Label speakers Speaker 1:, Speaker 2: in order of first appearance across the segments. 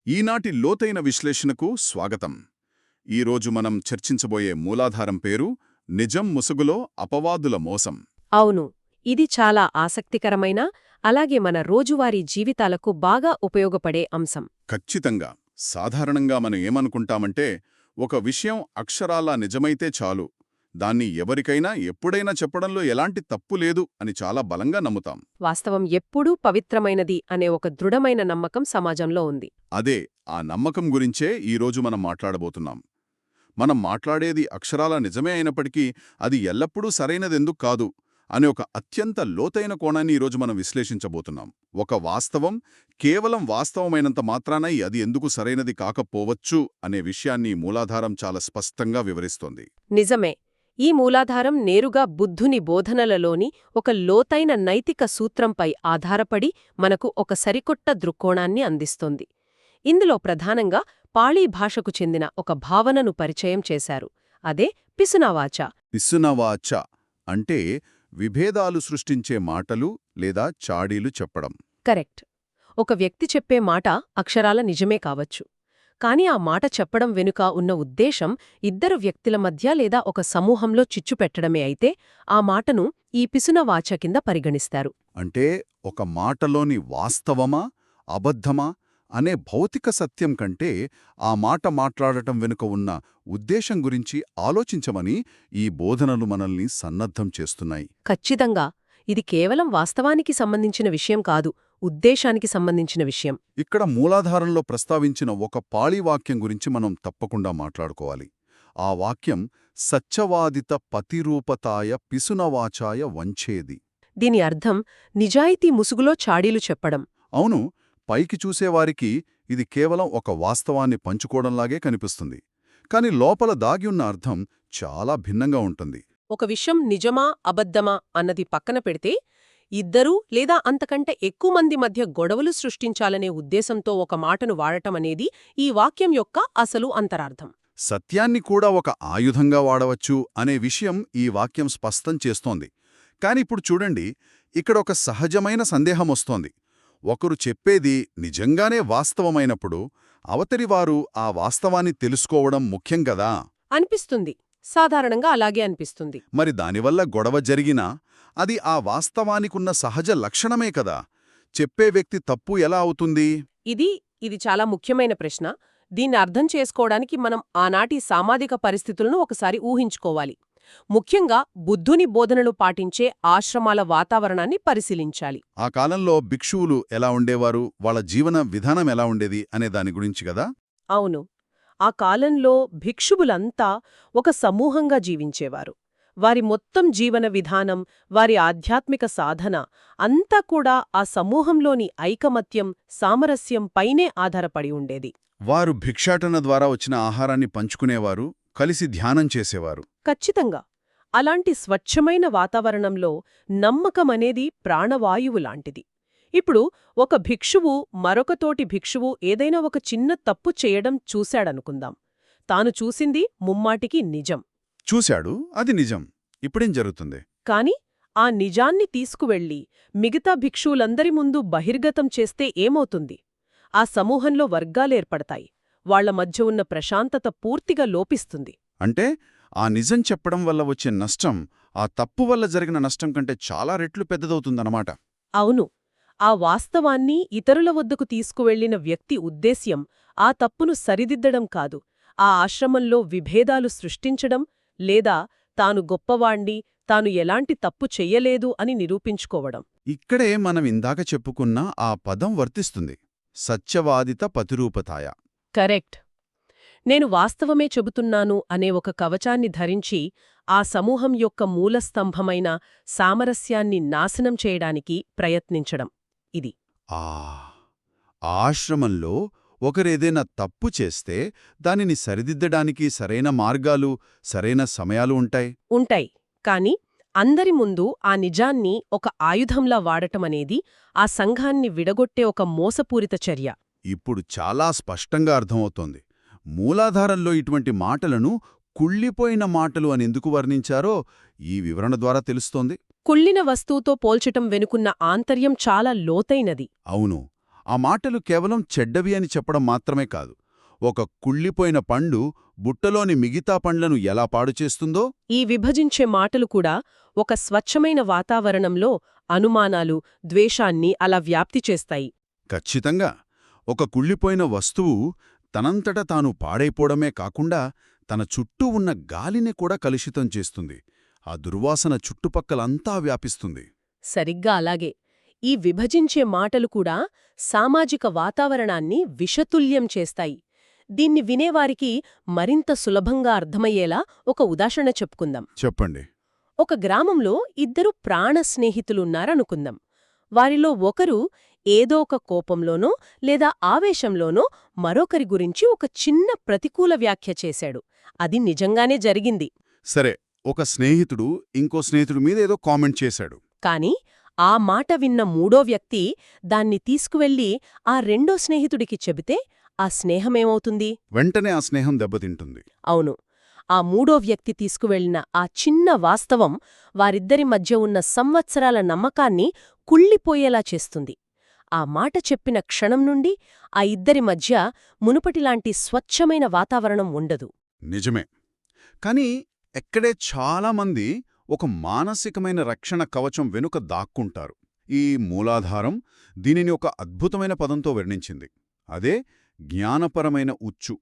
Speaker 1: ఈనాటి లోతైన విశ్లేషణకు స్వాగతం. ఈరోజు మనం చర్చించబోయే మూలాధారం పేరు నిజం ముసుగులో అపవాదుల మోసం.
Speaker 2: అవును, ఇది చాలా ఆసక్తికరమైన, అలాగే మన రోజువారీ జీవితాలకు బాగా ఉపయోగపడే అంశం.
Speaker 1: ఖచ్చితంగా. సాధారణంగా మనం ఏమనుకుంటామంటే, ఒక విషయం అక్షరాలా నిజమైతే చాలు, దాన్ని ఎవరికైనా ఎప్పుడైనా చెప్పడంలో ఎలాంటి తప్పు లేదు అని చాలా బలంగా నమ్ముతాం.
Speaker 2: వాస్తవం ఎప్పుడూ పవిత్రమైనది అనే ఒక దృఢమైన నమ్మకం సమాజంలో ఉంది.
Speaker 1: అదే, ఆ నమ్మకం గురించే ఈరోజు మనం మాట్లాడబోతున్నాం. మనం మాట్లాడేది అక్షరాల నిజమే అయినప్పటికీ అది ఎల్లప్పుడూ సరైనదెందుకు కాదు అనే ఒక అత్యంత లోతైన కోణాన్ని ఈరోజు మనం విశ్లేషించబోతున్నాం. ఒక వాస్తవం కేవలం వాస్తవమైనంత మాత్రాన అది ఎందుకు సరైనది కాకపోవచ్చు అనే విషయాన్ని ఈ మూలాధారం చాలా స్పష్టంగా వివరిస్తోంది.
Speaker 2: నిజమే. ఈ మూలాధారం నేరుగా బుద్ధుని బోధనలలోని ఒక లోతైన నైతిక సూత్రంపై ఆధారపడి మనకు ఒక సరికొత్త దృక్కోణాన్ని అందిస్తోంది. ఇందులో ప్రధానంగా పాళీ భాషకు చెందిన ఒక భావనను పరిచయం చేశారు. అదే పిసునవాచ.
Speaker 1: పిసునవాచ అంటే విభేదాలు సృష్టించే మాటలు లేదా చాడీలు చెప్పడం.
Speaker 2: కరెక్ట్. ఒక వ్యక్తి చెప్పే మాట అక్షరాల నిజమే కావచ్చు, కాని ఆ మాట చెప్పడం వెనుక ఉన్న ఉద్దేశం ఇద్దరు వ్యక్తుల మధ్య లేదా ఒక సమూహంలో చిచ్చు పెట్టడమే అయితే ఆ మాటను ఈ పిసునవాచ కింద పరిగణిస్తారు.
Speaker 1: అంటే ఒక మాటలోని వాస్తవమా అబద్ధమా అనే భౌతిక సత్యం కంటే ఆ మాట మాట్లాడటం వెనుక ఉన్న ఉద్దేశం గురించి ఆలోచించమని ఈ బోధనలు మనల్ని సన్నద్ధం చేస్తున్నాయి.
Speaker 2: ఖచ్చితంగా. ఇది కేవలం వాస్తవానికి సంబంధించిన విషయం కాదు, ఉద్దేశానికి సంబంధించిన విషయం.
Speaker 1: ఇక్కడ మూలాధారంలో ప్రస్తావించిన ఒక పాళీ వాక్యం గురించి మనం తప్పకుండా మాట్లాడుకోవాలి. ఆ వాక్యం సత్యవాదిత పతిరూపతాయ పిసునవాచాయ వంచేది.
Speaker 2: దీని అర్థం నిజాయితీ ముసుగులో చాడీలు చెప్పడం.
Speaker 1: అవును, పైకి చూసేవారికి ఇది కేవలం ఒక వాస్తవాన్ని పంచుకోవడంలాగే కనిపిస్తుంది. కాని లోపల దాగియున్న అర్థం చాలా భిన్నంగా ఉంటుంది.
Speaker 2: ఒక విషయం నిజమా అబద్ధమా అన్నది పక్కన పెడితే, ఇద్దరూ లేదా అంతకంటే ఎక్కువ మంది మధ్య గొడవలు సృష్టించాలనే ఉద్దేశంతో ఒక మాటను వాడటం అనేది ఈ వాక్యం యొక్క అసలు అంతరార్థం.
Speaker 1: సత్యాన్ని కూడా ఒక ఆయుధంగా వాడవచ్చు అనే విషయం ఈ వాక్యం స్పష్టం చేస్తోంది. కానిప్పుడు చూడండి, ఇక్కడ ఒక సహజమైన సందేహం వస్తోంది. ఒకరు చెప్పేది నిజంగానే వాస్తవమైనప్పుడు అవతలివారు ఆ వాస్తవాన్ని తెలుసుకోవడం ముఖ్యం కదా
Speaker 2: అనిపిస్తుంది. సాధారణంగా అలాగే అనిపిస్తుంది.
Speaker 1: మరి దానివల్ల గొడవ జరిగినా అది ఆ వాస్తవానికున్న సహజ లక్షణమే కదా. చెప్పే వ్యక్తి తప్పు ఎలా అవుతుంది?
Speaker 2: ఇది చాలా ముఖ్యమైన ప్రశ్న. దీన్ని అర్థం చేసుకోవడానికి మనం ఆనాటి సామాజిక పరిస్థితులను ఒకసారి ఊహించుకోవాలి. ముఖ్యంగా బుద్ధుని బోధనలు పాటించే ఆశ్రమాల వాతావరణాన్ని పరిశీలించాలి.
Speaker 1: ఆ కాలంలో భిక్షువులు ఎలా ఉండేవారు, వాళ్ళ జీవన విధానం ఎలా ఉండేది అనే దాని గురించి కదా.
Speaker 2: అవును, ఆ కాలంలో భిక్షువులంతా ఒక సమూహంగా జీవించేవారు. వారి మొత్తం జీవన విధానం, వారి ఆధ్యాత్మిక సాధన అంతా కూడా ఆ సమూహంలోని ఐకమత్యం, సామరస్యం పైనే ఆధారపడి ఉండేది.
Speaker 1: వారు భిక్షాటన ద్వారా వచ్చిన ఆహారాన్ని పంచుకునేవారు, కలిసి ధ్యానం చేసేవారు.
Speaker 2: ఖచ్చితంగా. అలాంటి స్వచ్ఛమైన వాతావరణంలో నమ్మకమనేది ప్రాణవాయువు లాంటిది. ఇప్పుడు ఒక భిక్షువు మరొకతోటి భిక్షువు ఏదైనా ఒక చిన్న తప్పు చేయడం చూశాడనుకుందాం. తాను చూసింది ముమ్మాటికి నిజం.
Speaker 1: చూశాడు, అది నిజం. ఇప్పుడేం జరుగుతుంది?
Speaker 2: కాని ఆ నిజాన్ని తీసుకువెళ్ళి మిగతా భిక్షువులందరి ముందు బహిర్గతం చేస్తే ఏమవుతుంది? ఆ సమూహంలో వర్గాలేర్పడతాయి. వాళ్ల మధ్య ఉన్న ప్రశాంతత పూర్తిగా లోపిస్తుంది.
Speaker 1: అంటే ఆ నిజం చెప్పడం వల్ల వచ్చే నష్టం ఆ తప్పు వల్ల జరిగిన నష్టం కంటే చాలా రెట్లు పెద్దదవుతుందన్నమాట.
Speaker 2: అవును. ఆ వాస్తవాన్ని ఇతరుల వద్దకు తీసుకువెళ్లిన వ్యక్తి ఉద్దేశ్యం ఆ తప్పును సరిదిద్దడం కాదు, ఆ ఆశ్రమంలో విభేదాలు సృష్టించడం లేదా తాను గొప్పవాణ్ణి, తాను ఎలాంటి తప్పు చెయ్యలేదు అని నిరూపించుకోవడం.
Speaker 1: ఇక్కడే మనం ఇందాక చెప్పుకున్న ఆ పదం వర్తిస్తుంది, సత్యవాదిత పతిరూపతాయ.
Speaker 2: కరెక్ట్. నేను వాస్తవమే చెబుతున్నాను అనే ఒక కవచాన్ని ధరించి ఆ సమూహం యొక్క మూలస్తంభమైన సామరస్యాన్ని నాశనం చేయడానికి ప్రయత్నించడం ఇది.
Speaker 1: ఆశ్రమంలో ఒకరేదైనా తప్పు చేస్తే దానిని సరిదిద్దడానికి సరైన మార్గాలు, సరైన సమయాలు
Speaker 2: ఉంటాయి. కాని అందరి ముందు ఆ నిజాన్ని ఒక ఆయుధంలా వాడటమనేది ఆ సంఘాన్ని విడగొట్టే ఒక మోసపూరిత చర్య.
Speaker 1: ఇప్పుడు చాలా స్పష్టంగా అర్థమవుతోంది. మూలాధారంలో ఇటువంటి మాటలను కుళ్ళిపోయిన మాటలు అని ఎందుకు వర్ణించారో ఈ వివరణ ద్వారా తెలుస్తోంది.
Speaker 2: కుళ్ళిన వస్తువుతో పోల్చటం వెనుకున్న ఆంతర్యం చాలా లోతైనది.
Speaker 1: అవును, ఆ మాటలు కేవలం చెడ్డవి అని చెప్పడం మాత్రమే కాదు, ఒక కుళ్ళిపోయిన పండు బుట్టలోని మిగతా పండ్లను ఎలా పాడుచేస్తుందో
Speaker 2: ఈ విభజించే మాటలు కూడా ఒక స్వచ్ఛమైన వాతావరణంలో అనుమానాలు, ద్వేషాన్ని అలా వ్యాప్తి చేస్తాయి.
Speaker 1: ఖచ్చితంగా ఒక కుళ్ళిపోయిన వస్తువు తనంతట తాను పాడైపోవడమే కాకుండా తన చుట్టూ ఉన్న గాలిని కూడా కలుషితం చేస్తుంది. ఆ దుర్వాసన చుట్టుపక్కలంతా వ్యాపిస్తుంది.
Speaker 2: సరిగ్గా అలాగే ఈ విభజించే మాటలు కూడా సామాజిక వాతావరణాన్ని విషతుల్యం చేస్తాయి. దీన్ని వినేవారికి మరింత సులభంగా అర్థమయ్యేలా ఒక ఉదాహరణ చెప్పుకుందాం.
Speaker 1: చెప్పండి.
Speaker 2: ఒక గ్రామంలో ఇద్దరు ప్రాణ స్నేహితులున్నారనుకుందాం. వారిలో ఒకరు ఏదో ఒక కోపంలోనో లేదా ఆవేశంలోనో మరొకరి గురించి ఒక చిన్న ప్రతికూల వ్యాఖ్య చేశాడు. అది నిజంగానే జరిగింది.
Speaker 1: సరే, ఒక స్నేహితుడు ఇంకో స్నేహితుడి మీద ఏదో కామెంట్ చేశాడు.
Speaker 2: కాని ఆ మాట విన్న మూడో వ్యక్తి దాన్ని తీసుకువెళ్ళి ఆ రెండో స్నేహితుడికి చెబితే ఆ స్నేహమేమవుతుంది?
Speaker 1: వెంటనే ఆ స్నేహం దెబ్బతింటుంది.
Speaker 2: అవును, ఆ మూడో వ్యక్తి తీసుకువెళ్లిన ఆ చిన్న వాస్తవం వారిద్దరి మధ్య ఉన్న సంవత్సరాల నమ్మకాన్ని కుళ్ళిపోయేలా చేస్తుంది. ఆ మాట చెప్పిన క్షణం నుండి ఆ ఇద్దరి మధ్య మునుపటిలాంటి స్వచ్ఛమైన వాతావరణం ఉండదు.
Speaker 1: నిజమే. కాని ఎక్కడే చాలామంది ఒక మానసికమైన రక్షణ కవచం వెనుక దాక్కుంటారు. ఈ మూలాధారం దీనిని ఒక అద్భుతమైన పదంతో వర్ణించింది. అదే జ్ఞానపరమైన ఉచ్చు,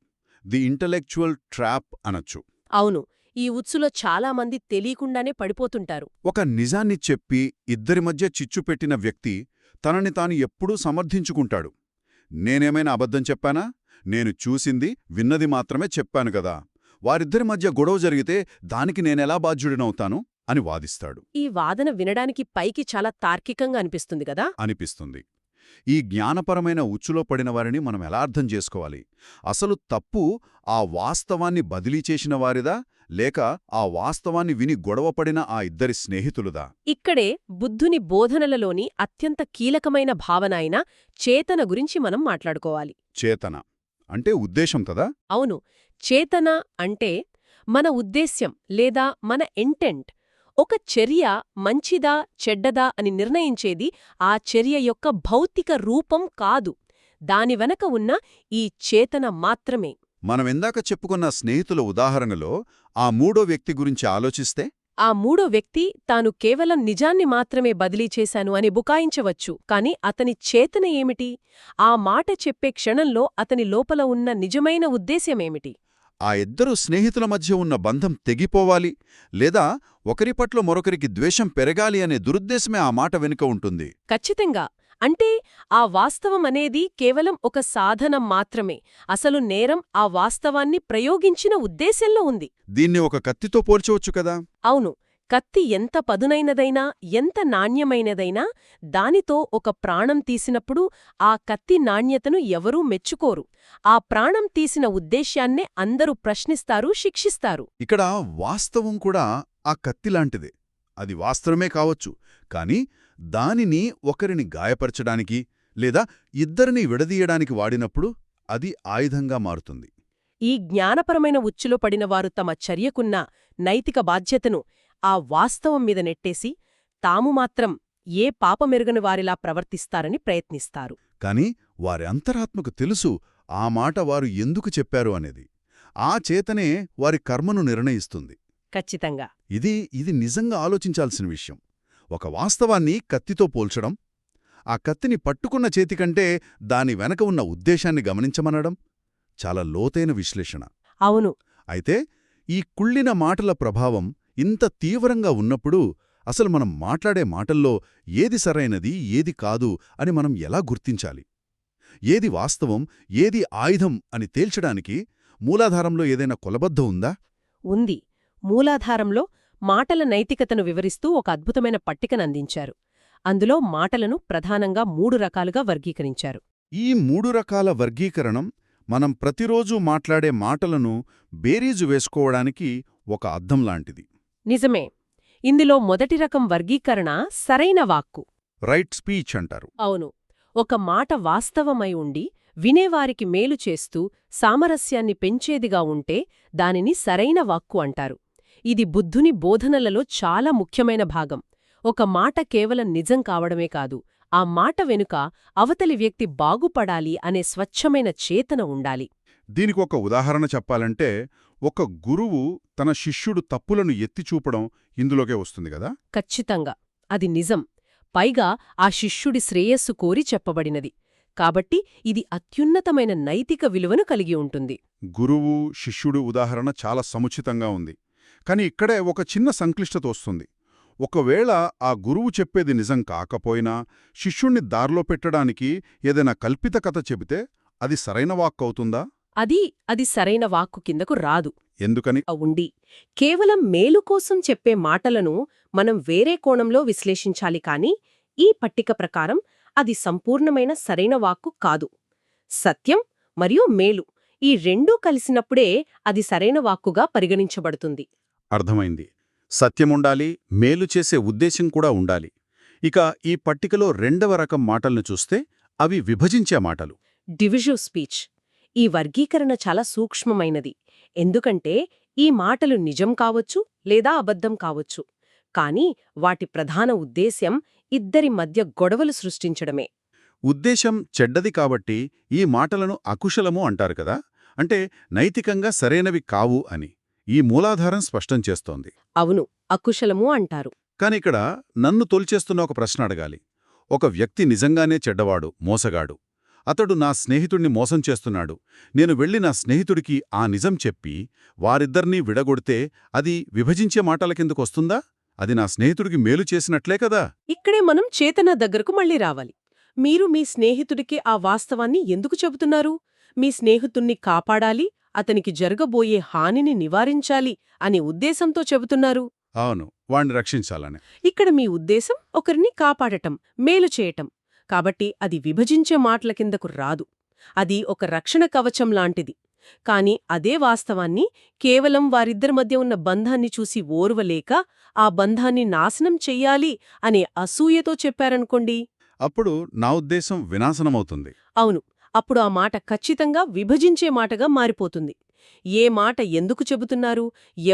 Speaker 1: ది ఇంటలెక్చువల్ ట్రాప్ అనొచ్చు.
Speaker 2: అవును, ఈ ఉచ్చులో చాలామంది తెలియకుండానే పడిపోతుంటారు.
Speaker 1: ఒక నిజాన్ని చెప్పి ఇద్దరి మధ్య చిచ్చు పెట్టిన వ్యక్తి తనని తాను ఎప్పుడూ సమర్థించుకుంటాడు. నేనేమైనా అబద్ధం చెప్పానా? నేను చూసింది, విన్నది మాత్రమే చెప్పాను గదా. వారిద్దరి మధ్య గొడవ జరిగితే దానికి నేనెలా బాధ్యుడినవుతాను అని వాదిస్తాడు.
Speaker 2: ఈ వాదన వినడానికి పైకి చాలా తార్కికంగా అనిపిస్తుంది గదా.
Speaker 1: అనిపిస్తుంది. ఈ జ్ఞానపరమైన ఉచ్చులో పడిన వారిని మనం ఎలా అర్థం చేసుకోవాలి? అసలు తప్పు ఆ వాస్తవాన్ని బదిలీ చేసిన వారిదా, లేక ఆ వాస్తవాన్ని విని గొడవపడిన ఆ ఇద్దరి స్నేహితులుదా?
Speaker 2: ఇక్కడే బుద్ధుని బోధనలలోని అత్యంత కీలకమైన భావన అయిన చేతన గురించి మనం మాట్లాడుకోవాలి.
Speaker 1: చేతన అంటే ఉద్దేశం కదా?
Speaker 2: అవును, చేతన అంటే మన ఉద్దేశ్యం లేదా మన ఇంటెంట్. ఒక చర్య మంచిదా చెడ్డదా అని నిర్ణయించేది ఆ చర్య యొక్క భౌతిక రూపం కాదు, దాని వెనక ఉన్న ఈ చేతన మాత్రమే.
Speaker 1: మనమెందాక చెప్పుకున్న స్నేహితుల ఉదాహరణలో ఆ మూడో వ్యక్తి గురించి ఆలోచిస్తే,
Speaker 2: ఆ మూడో వ్యక్తి తాను కేవలం నిజాన్ని మాత్రమే బదిలీ చేశాను అని బుకాయించవచ్చు. కాని అతని చేతన ఏమిటి? ఆ మాట చెప్పే క్షణంలో అతని లోపల ఉన్న నిజమైన ఉద్దేశ్యమేమిటి?
Speaker 1: ఆ ఇద్దరు స్నేహితుల మధ్య ఉన్న బంధం తెగిపోవాలి, లేదా ఒకరి పట్ల మరొకరికి ద్వేషం పెరగాలి అనే దురుద్దేశమే ఆ మాట వెనుక ఉంటుంది.
Speaker 2: ఖచ్చితంగా. అంటే ఆ వాస్తవం అనేది కేవలం ఒక సాధనం మాత్రమే. అసలు నేరం ఆ వాస్తవాన్ని ప్రయోగించిన ఉద్దేశంలో ఉంది.
Speaker 1: దీన్ని ఒక కత్తితో పోల్చవచ్చు కదా?
Speaker 2: అవును, కత్తి ఎంత పదునైనదైనా, ఎంత నాణ్యమైనదైనా, దానితో ఒక ప్రాణం తీసినప్పుడు ఆ కత్తి నాణ్యతను ఎవరూ మెచ్చుకోరు. ఆ ప్రాణం తీసిన ఉద్దేశ్యాన్నే అందరూ ప్రశ్నిస్తారు, శిక్షిస్తారు.
Speaker 1: ఇక్కడ వాస్తవం కూడా ఆ కత్తిలాంటిదే. అది వాస్తవమే కావచ్చు, కాని దానిని ఒకరిని గాయపరచడానికి లేదా ఇద్దరిని విడదీయడానికి వాడినప్పుడు అది ఆయుధంగా మారుతుంది.
Speaker 2: ఈ జ్ఞానపరమైన ఉచ్చులో పడినవారు తమ చర్యకున్న నైతిక బాధ్యతను ఆ వాస్తవం మీద నెట్టేసి తాము మాత్రం ఏ పాపమెరుగని వారిలా ప్రవర్తిస్తారని ప్రయత్నిస్తారు.
Speaker 1: కాని వారి అంతరాత్మకు తెలుసు ఆ మాట వారు ఎందుకు చెప్పారు అనేది. ఆ చేతనే వారి కర్మను నిర్ణయిస్తుంది.
Speaker 2: ఖచ్చితంగా.
Speaker 1: ఇది నిజంగా ఆలోచించాల్సిన విషయం. ఒక వాస్తవాన్ని కత్తితో పోల్చడం, ఆ కత్తిని పట్టుకున్న చేతికంటే దాని వెనక ఉన్న ఉద్దేశాన్ని గమనించమనడం చాలా లోతైన విశ్లేషణ.
Speaker 2: అవును.
Speaker 1: అయితే ఈ కుళ్ళిన మాటల ప్రభావం ఇంత తీవ్రంగా ఉన్నప్పుడు అసలు మనం మాట్లాడే మాటల్లో ఏది సరైనది, ఏది కాదు అని మనం ఎలా గుర్తించాలి? ఏది వాస్తవం, ఏది ఆయుధం అని తేల్చడానికి మూలాధారంలో ఏదైనా కొలబద్ద ఉందా?
Speaker 2: ఉంది. మూలాధారంలో మాటల నైతికతను వివరిస్తూ ఒక అద్భుతమైన పట్టికనందించారు. అందులో మాటలను ప్రధానంగా 3 రకాలుగా వర్గీకరించారు.
Speaker 1: ఈ 3 రకాల వర్గీకరణం మనం ప్రతిరోజూ మాట్లాడే మాటలను బేరీజు వేసుకోవడానికి ఒక అద్దంలాంటిది.
Speaker 2: నిజమే. ఇందులో మొదటి రకం వర్గీకరణ సరైన వాక్కు,
Speaker 1: రైట్ స్పీచ్ అంటారు.
Speaker 2: అవును. ఒక మాట వాస్తవమై ఉండి వినేవారికి మేలు చేస్తూ సామరస్యాన్ని పెంచేదిగా ఉంటే దానిని సరైన వాక్కు అంటారు. ఇది బుద్ధుని బోధనలలో చాలా ముఖ్యమైన భాగం. ఒక మాట కేవలం నిజం కావడమే కాదు, ఆ మాట వెనుక అవతలి వ్యక్తి బాగుపడాలి అనే స్వచ్ఛమైన చేతన ఉండాలి.
Speaker 1: దీనికొక ఉదాహరణ చెప్పాలంటే, ఒక గురువు తన శిష్యుడు తప్పులను ఎత్తిచూపడం ఇందులోకే వస్తుంది గదా.
Speaker 2: ఖచ్చితంగా అది నిజం. పైగా ఆ శిష్యుడి శ్రేయస్సు కోరి చెప్పబడినది. కాబట్టి ఇది అత్యున్నతమైన నైతిక విలువను కలిగి ఉంటుంది.
Speaker 1: గురువు శిష్యుడు ఉదాహరణ చాలా సముచితంగా ఉంది. కాని ఇక్కడే ఒక చిన్న సంక్లిష్టత వస్తుంది. ఒకవేళ ఆ గురువు చెప్పేది నిజం కాకపోయినా శిష్యుణ్ణి దారిలో పెట్టడానికి ఏదైనా కల్పిత కథ చెబితే అది సరైన వాక్కవుతుందా?
Speaker 2: అది సరైన వాక్కు కిందకు రాదు.
Speaker 1: ఎందుకని?
Speaker 2: ఉండి కేవలం మేలు కోసం చెప్పే మాటలను మనం వేరే కోణంలో విశ్లేషించాలి కాని ఈ పట్టిక ప్రకారం అది సంపూర్ణమైన సరైన వాక్కు కాదు. సత్యం మరియు మేలు ఈ రెండూ కలిసినప్పుడే అది సరైన వాక్కుగా పరిగణించబడుతుంది.
Speaker 1: అర్థమైంది. సత్యముండాలి, మేలు చేసే ఉద్దేశం కూడా ఉండాలి. ఇక ఈ పట్టికలో రెండవ రకం మాటల్ని చూస్తే అవి విభజించే మాటలు.
Speaker 2: Divisive speech. ఈ వర్గీకరణ చాలా సూక్ష్మమైనది. ఎందుకంటే ఈ మాటలు నిజం కావచ్చు లేదా అబద్ధం కావచ్చు. కాని వాటి ప్రధాన ఉద్దేశ్యం ఇద్దరి మధ్య గొడవలు సృష్టించడమే.
Speaker 1: ఉద్దేశం చెడ్డది కాబట్టి ఈ మాటలను అకుశలము అంటారు కదా, అంటే నైతికంగా సరైనవి కావు అని ఈ మూలాధారం స్పష్టం చేస్తోంది.
Speaker 2: అవును, అకుశలము అంటారు.
Speaker 1: కానిక్కడ నన్ను తొలిచేస్తున్న ఒక ప్రశ్న అడగాలి. ఒక వ్యక్తి నిజంగానే చెడ్డవాడు, మోసగాడు. అతడు నా స్నేహితుణ్ణి మోసం చేస్తున్నాడు. నేను వెళ్ళి నా స్నేహితుడికి ఆ నిజం చెప్పి వారిద్దర్నీ విడగొడితే అది విభజించే మాటల కిందకొస్తుందా? అది నా స్నేహితుడికి మేలు చేసినట్లే కదా.
Speaker 2: ఇక్కడే మనం చేతన దగ్గరకు మళ్ళీ రావాలి. మీరు మీ స్నేహితుడికి ఆ వాస్తవాన్ని ఎందుకు చెబుతున్నారు? మీ స్నేహితుణ్ణి కాపాడాలి, అతనికి జరగబోయే హానిని నివారించాలి అనే ఉద్దేశంతో చెబుతున్నారు.
Speaker 1: అవును, వాణ్ణి రక్షించాలని.
Speaker 2: ఇక్కడ మీ ఉద్దేశం ఒకరిని కాపాడటం, మేలు చేయటం. కాబట్టి అది విభజించే మాటల కిందకు రాదు. అది ఒక రక్షణ కవచం లాంటిది. కాని అదే వాస్తవాన్ని కేవలం వారిద్దరి మధ్య ఉన్న బంధాన్ని చూసి ఓర్వలేక ఆ బంధాన్ని నాశనం చెయ్యాలి అనే అసూయతో చెప్పారనుకోండి,
Speaker 1: అప్పుడు నా ఉద్దేశం వినాశనమవుతుంది.
Speaker 2: అవును, అప్పుడు ఆ మాట ఖచ్చితంగా విభజించే మాటగా మారిపోతుంది. ఏ మాట ఎందుకు చెబుతున్నారు,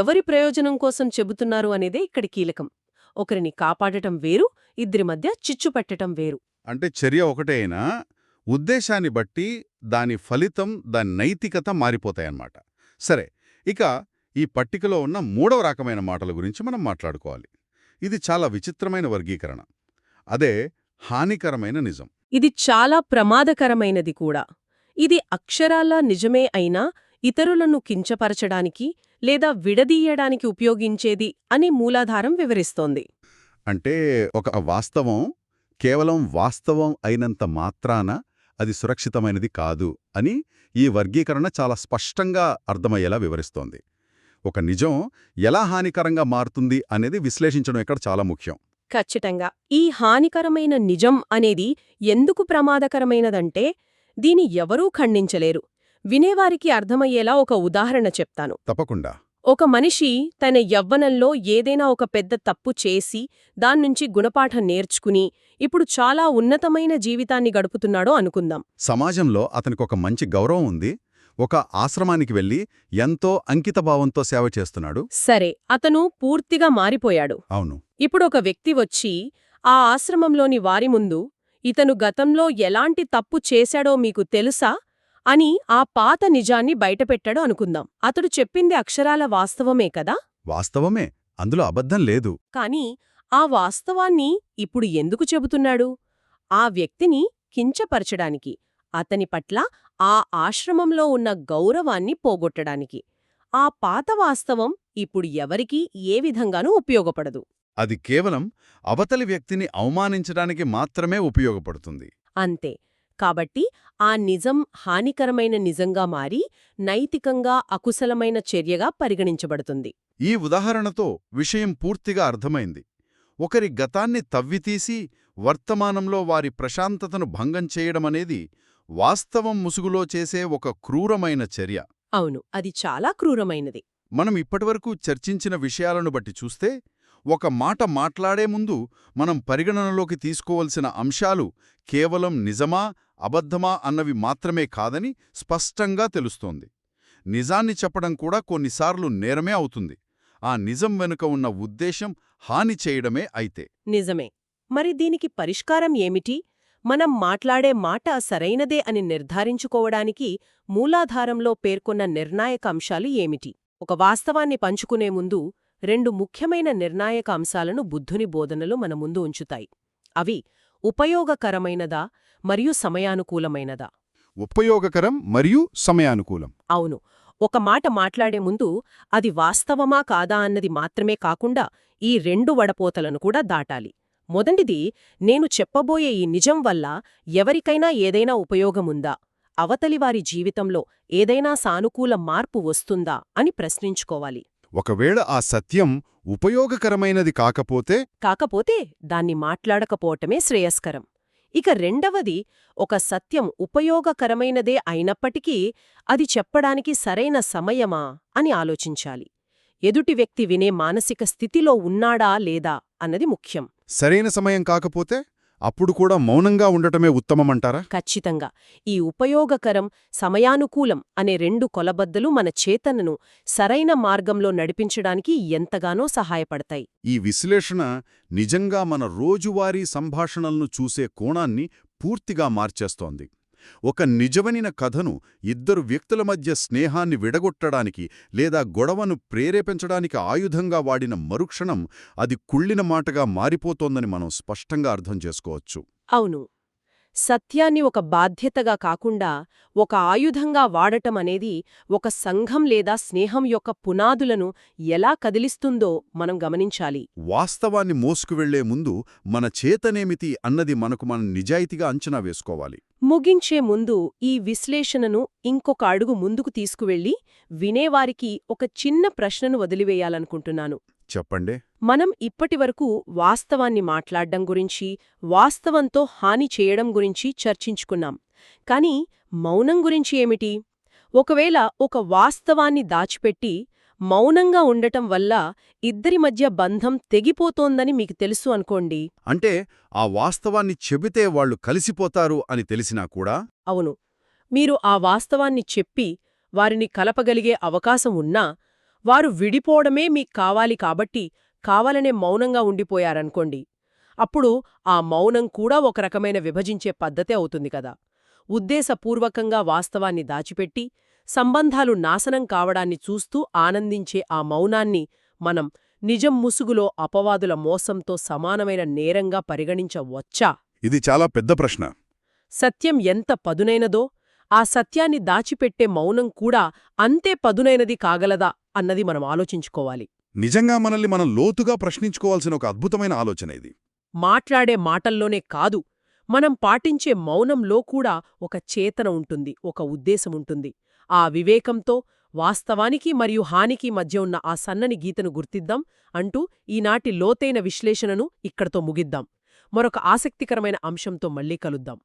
Speaker 2: ఎవరి ప్రయోజనం కోసం చెబుతున్నారు అనేదే ఇక్కడి కీలకం. ఒకరిని కాపాడటం వేరు, ఇద్దరి మధ్య చిచ్చు పెట్టటం వేరు.
Speaker 1: అంటే చర్య ఒకటే అయినా ఉద్దేశాన్ని బట్టి దాని ఫలితం, దాని నైతికత మారిపోతాయన్నమాట. సరే, ఇక ఈ పట్టికలో ఉన్న మూడవ రకమైన మాటల గురించి మనం మాట్లాడుకోవాలి. ఇది చాలా విచిత్రమైన వర్గీకరణ. అదే హానికరమైన నిజం.
Speaker 2: ఇది చాలా ప్రమాదకరమైనది కూడా. ఇది అక్షరాలా నిజమే అయినా ఇతరులను కించపరచడానికి లేదా విడదీయడానికి ఉపయోగించేది అని మూలాధారం వివరిస్తోంది.
Speaker 1: అంటే ఒక వాస్తవం కేవలం వాస్తవం అయినంత మాత్రాన అది సురక్షితమైనది కాదు అని ఈ వర్గీకరణ చాలా స్పష్టంగా అర్థమయ్యేలా వివరిస్తోంది. ఒక నిజం ఎలా హానికరంగా మారుతుంది అనేది విశ్లేషించడం ఇక్కడ చాలా ముఖ్యం.
Speaker 2: ఖచ్చితంగా. ఈ హానికరమైన నిజం అనేది ఎందుకు ప్రమాదకరమైనదంటే దీని ఎవరూ ఖండించలేరు. వినేవారికి అర్థమయ్యేలా ఒక ఉదాహరణ చెప్తాను.
Speaker 1: తప్పకుండా.
Speaker 2: ఒక మనిషి తన యవ్వనంలో ఏదైనా ఒక పెద్ద తప్పు చేసి దాన్నుంచి గుణపాఠం నేర్చుకుని ఇప్పుడు చాలా ఉన్నతమైన జీవితాన్ని గడుపుతున్నాడో అనుకుందాం.
Speaker 1: సమాజంలో అతనికొక మంచి గౌరవం ఉంది. ఒక ఆశ్రమానికి వెళ్ళి ఎంతో అంకితభావంతో సేవ చేస్తున్నాడు.
Speaker 2: సరే, అతను పూర్తిగా మారిపోయాడు.
Speaker 1: అవును.
Speaker 2: ఇప్పుడొక వ్యక్తి వచ్చి ఆ ఆశ్రమంలోని వారి ముందు ఇతను గతంలో ఎలాంటి తప్పు చేశాడో మీకు తెలుసా అని ఆ పాత నిజాన్ని బయటపెట్టాడు అనుకుందాం. అతడు చెప్పింది అక్షరాల వాస్తవమే కదా?
Speaker 1: వాస్తవమే, అందులో అబద్ధం లేదు.
Speaker 2: కాని ఆ వాస్తవాన్ని ఇప్పుడు ఎందుకు చెబుతున్నాడు? ఆ వ్యక్తిని కించపరచడానికి, అతని పట్ల ఆ ఆశ్రమంలో ఉన్న గౌరవాన్ని పోగొట్టడానికి. ఆ పాత వాస్తవం ఇప్పుడు ఎవరికీ ఏ విధంగానూ ఉపయోగపడదు.
Speaker 1: అది కేవలం అవతలి వ్యక్తిని అవమానించడానికి మాత్రమే ఉపయోగపడుతుంది.
Speaker 2: అంతే. కాబట్టి ఆ నిజం హానికరమైన నిజంగా మారి నైతికంగా అకుశలమైన చర్యగా పరిగణించబడుతుంది.
Speaker 1: ఈ ఉదాహరణతో విషయం పూర్తిగా అర్థమైంది. ఒకరి గతాన్ని తవ్వితీసి వర్తమానంలో వారి ప్రశాంతతను భంగం చేయడమనేది వాస్తవం ముసుగులో చేసే ఒక క్రూరమైన చర్య.
Speaker 2: అవును, అది చాలా క్రూరమైనది.
Speaker 1: మనం ఇప్పటివరకు చర్చించిన విషయాలను బట్టి చూస్తే ఒక మాట మాట్లాడే ముందు మనం పరిగణనలోకి తీసుకోవలసిన అంశాలు కేవలం నిజమా అబద్ధమా అన్నవి మాత్రమే కాదని స్పష్టంగా తెలుస్తోంది. నిజాన్ని చెప్పడం కూడా కొన్నిసార్లు నేరమే అవుతుంది. ఆ నిజం వెనుక ఉన్న ఉద్దేశం హాని చేయడమే అయితే.
Speaker 2: నిజమే. మరి దీనికి పరిష్కారం ఏమిటి? మనం మాట్లాడే మాట సరైనదే అని నిర్ధారించుకోవడానికి మూలాధారంలో పేర్కొన్న నిర్ణాయక అంశాలు ఏమిటి? ఒక వాస్తవాన్ని పంచుకునే ముందు 2 ముఖ్యమైన నిర్ణాయక అంశాలను బుద్ధుని బోధనలు మన ముందు ఉంచుతాయి. అవి ఉపయోగకరమైనదా మరియు సమయానుకూలమైనదా.
Speaker 3: ఉపయోగకరం మరియు సమయానుకూలం.
Speaker 2: అవును. ఒక మాట మాట్లాడే ముందు అది వాస్తవమా కాదా అన్నది మాత్రమే కాకుండా ఈ 2 వడపోతలను కూడా దాటాలి. మొదటిది, నేను చెప్పబోయే ఈ నిజం వల్ల ఎవరికైనా ఏదైనా ఉపయోగముందా, అవతలివారి జీవితంలో ఏదైనా సానుకూల మార్పు వస్తుందా అని ప్రశ్నించుకోవాలి.
Speaker 3: ఒకవేళ ఆ సత్యం ఉపయోగకరమైనది
Speaker 2: కాకపోతే దాన్ని మాట్లాడకపోవటమే శ్రేయస్కరం. ఇక రెండవది, ఒక సత్యం ఉపయోగకరమైనదే అయినప్పటికీ అది చెప్పడానికి సరైన సమయమా అని ఆలోచించాలి. ఎదుటి వ్యక్తి వినే మానసిక స్థితిలో ఉన్నాడా లేదా అన్నది ముఖ్యం.
Speaker 3: సరైన సమయం కాకపోతే అప్పుడు కూడా మౌనంగా ఉండటమే ఉత్తమమంటారా?
Speaker 2: ఖచ్చితంగా. ఈ ఉపయోగకరం, సమయానుకూలం అనే 2 కొలబద్దలు మన చేతనను సరైన మార్గంలో నడిపించడానికి ఎంతగానో సహాయపడతాయి.
Speaker 1: ఈ విశ్లేషణ నిజంగా మన రోజువారీ సంభాషణలను చూసే కోణాన్ని పూర్తిగా మార్చేస్తోంది. ఒక నిజమైన కథను 2 వ్యక్తుల మధ్య స్నేహాన్ని విడగొట్టడానికి లేదా గొడవను ప్రేరేపించడానికి ఆయుధంగా వాడిన మరుక్షణం అది కుళ్ళిన మాటగా మారిపోతోందని మనం స్పష్టంగా అర్థం చేసుకోవచ్చు.
Speaker 2: అవును. సత్యాన్ని ఒక బాధ్యతగా కాకుండా ఒక ఆయుధంగా వాడటం అనేది ఒక సంఘం లేదా స్నేహం యొక్క పునాదులను ఎలా కదిలిస్తుందో మనం గమనించాలి.
Speaker 1: వాస్తవాన్ని మోసుకువెళ్లే ముందు మన చేతనేమిటి అన్నది మనం నిజాయితీగా అంచనా వేసుకోవాలి.
Speaker 2: ముగించే ముందు ఈ విశ్లేషణను ఇంకొక అడుగు ముందుకు తీసుకువెళ్ళి వినేవారికి ఒక చిన్న ప్రశ్నను వదిలివేయాలనుకుంటున్నాను.
Speaker 1: చెప్పండి.
Speaker 2: మనం ఇప్పటివరకు వాస్తవాన్ని మాట్లాడ్డం గురించి, వాస్తవంతో హాని చేయడం గురించి చర్చించుకున్నాం. కాని మౌనం గురించి ఏమిటి? ఒకవేళ ఒక వాస్తవాన్ని దాచిపెట్టి మౌనంగా ఉండటం వల్ల ఇద్దరి మధ్య బంధం తెగిపోతోందని మీకు తెలుసు అనుకోండి.
Speaker 1: అంటే ఆ వాస్తవాన్ని చెబితే వాళ్ళు కలిసిపోతారు అని తెలిసినా కూడా?
Speaker 2: అవును. మీరు ఆ వాస్తవాన్ని చెప్పి వారిని కలపగలిగే అవకాశం ఉన్నా వారు విడిపోవడమే మీకు కావాలి కాబట్టి కావాలనే మౌనంగా ఉండిపోయారనుకోండి. అప్పుడు ఆ మౌనం కూడా ఒక రకమైన విభజించే పద్ధతే అవుతుంది కదా. ఉద్దేశపూర్వకంగా వాస్తవాన్ని దాచిపెట్టి సంబంధాలు నాశనం కావడాన్ని చూస్తూ ఆనందించే ఆ మౌనాన్ని మనం నిజం ముసుగులో అపవాదుల మోసంతో సమానమైన నేరంగా పరిగణించవచ్చా?
Speaker 1: ఇది చాలా పెద్ద ప్రశ్న.
Speaker 2: సత్యం ఎంత పదునైనదో ఆ సత్యాన్ని దాచిపెట్టే మౌనం కూడా అంతే పదునైనది కాగలదా అన్నది మనం ఆలోచించుకోవాలి.
Speaker 1: నిజంగా మనల్ని మనం లోతుగా ప్రశ్నించుకోవాల్సిన ఒక అద్భుతమైన ఆలోచన ఇది.
Speaker 2: మాట్లాడే మాటల్లోనే కాదు, మనం పాటించే మౌనంలో కూడా ఒక చేతన ఉంటుంది, ఒక ఉద్దేశముంటుంది. ఆ వివేకంతో వాస్తవానికి మరియు హానికి మధ్య ఉన్న ఆ సన్నని గీతను గుర్తిద్దాం అంటూ ఈనాటి లోతైన విశ్లేషణను ఇక్కడతో ముగిద్దాం. మరొక ఆసక్తికరమైన అంశంతో మళ్ళీ కలుద్దాం.